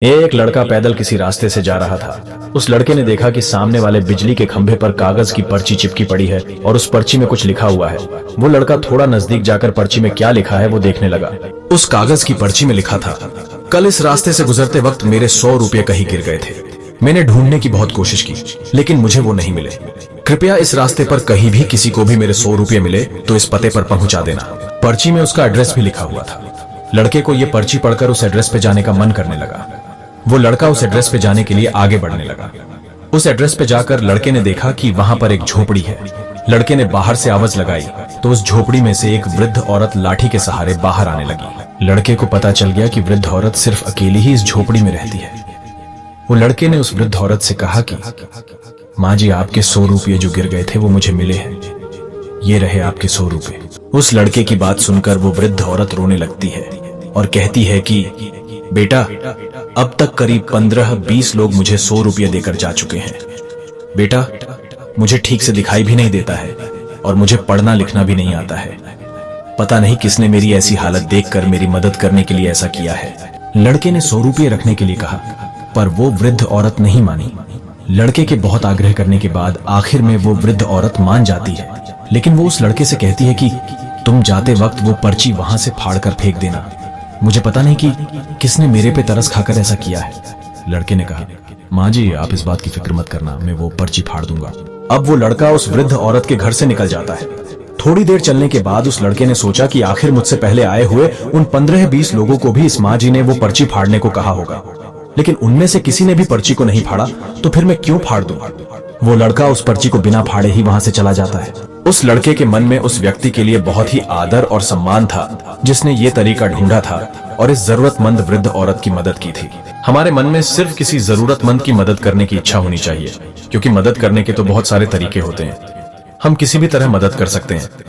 एक लड़का पैदल किसी रास्ते से जा रहा था। उस लड़के ने देखा कि सामने वाले बिजली के खंभे पर कागज की पर्ची चिपकी पड़ी है और उस पर्ची में कुछ लिखा हुआ है। वो लड़का थोड़ा नजदीक जाकर पर्ची में क्या लिखा है वो देखने लगा। उस कागज की पर्ची में लिखा था, कल इस रास्ते से गुजरते वक्त मेरे 100 रुपये कहीं गिर गए थे। मैंने ढूंढने की बहुत कोशिश की लेकिन मुझे वो नहीं मिले। कृपया इस रास्ते पर कहीं भी किसी को भी मेरे 100 रुपये मिले तो इस पते पर पहुंचा देना। पर्ची में उसका एड्रेस भी लिखा हुआ था। लड़के को ये पर्ची पढ़कर उस एड्रेस पे जाने का मन करने लगा। वो लड़का उस एड्रेस पे जाने के लिए आगे बढ़ने लगा। उस एड्रेस पे जाकर लड़के ने देखा कि वहां पर एक झोपड़ी है। लड़के ने बाहर से आवाज लगाई तो उस झोपड़ी में से एक वृद्ध औरत लाठी के सहारे बाहर आने लगी। लड़के को पता चल गया कि वृद्ध औरत सिर्फ अकेली ही इस झोपड़ी में रहती है। वो लड़के ने उस वृद्ध औरत से कहा कि माँ जी, आपके 100 रुपये जो गिर गए थे वो मुझे मिले हैं, ये रहे आपके 100 रुपये। उस लड़के की बात सुनकर वो वृद्ध औरत रोने लगती है और कहती है कि बेटा, अब तक करीब 15-20 लोग मुझे 100 रुपये देकर जा चुके हैं। बेटा, मुझे ठीक से दिखाई भी नहीं देता है और मुझे पढ़ना लिखना भी नहीं आता है। पता नहीं किसने मेरी ऐसी हालत देखकर मेरी मदद करने के लिए ऐसा किया है। लड़के ने 100 रुपये रखने के लिए कहा पर वो वृद्ध औरत नहीं मानी। लड़के के बहुत आग्रह करने के बाद आखिर में वो वृद्ध औरत मान जाती है, लेकिन वो उस लड़के से कहती है कि तुम जाते वक्त वो पर्ची वहां से फाड़कर फेंक देना। मुझे पता नहीं कि किसने मेरे पे तरस खाकर ऐसा किया है। लड़के ने कहा, माँ जी, आप इस बात की फिक्र मत करना, मैं वो पर्ची फाड़ दूंगा। अब वो लड़का उस वृद्ध औरत के घर से निकल जाता है। थोड़ी देर चलने के बाद उस लड़के ने सोचा कि आखिर मुझसे पहले आए हुए उन 15-20 लोगों को भी इस माँ जी ने वो पर्ची फाड़ने को कहा होगा, लेकिन उनमें से किसी ने भी पर्ची को नहीं फाड़ा, तो फिर मैं क्यों फाड़ दूं? वो लड़का उस पर्ची को बिना फाड़े ही वहां से चला जाता है। उस लड़के के मन में उस व्यक्ति के लिए बहुत ही आदर और सम्मान था जिसने ये तरीका ढूंढा था और इस जरूरतमंद वृद्ध औरत की मदद की थी। हमारे मन में सिर्फ किसी जरूरतमंद की मदद करने की इच्छा होनी चाहिए, क्योंकि मदद करने के तो बहुत सारे तरीके होते हैं। हम किसी भी तरह मदद कर सकते हैं।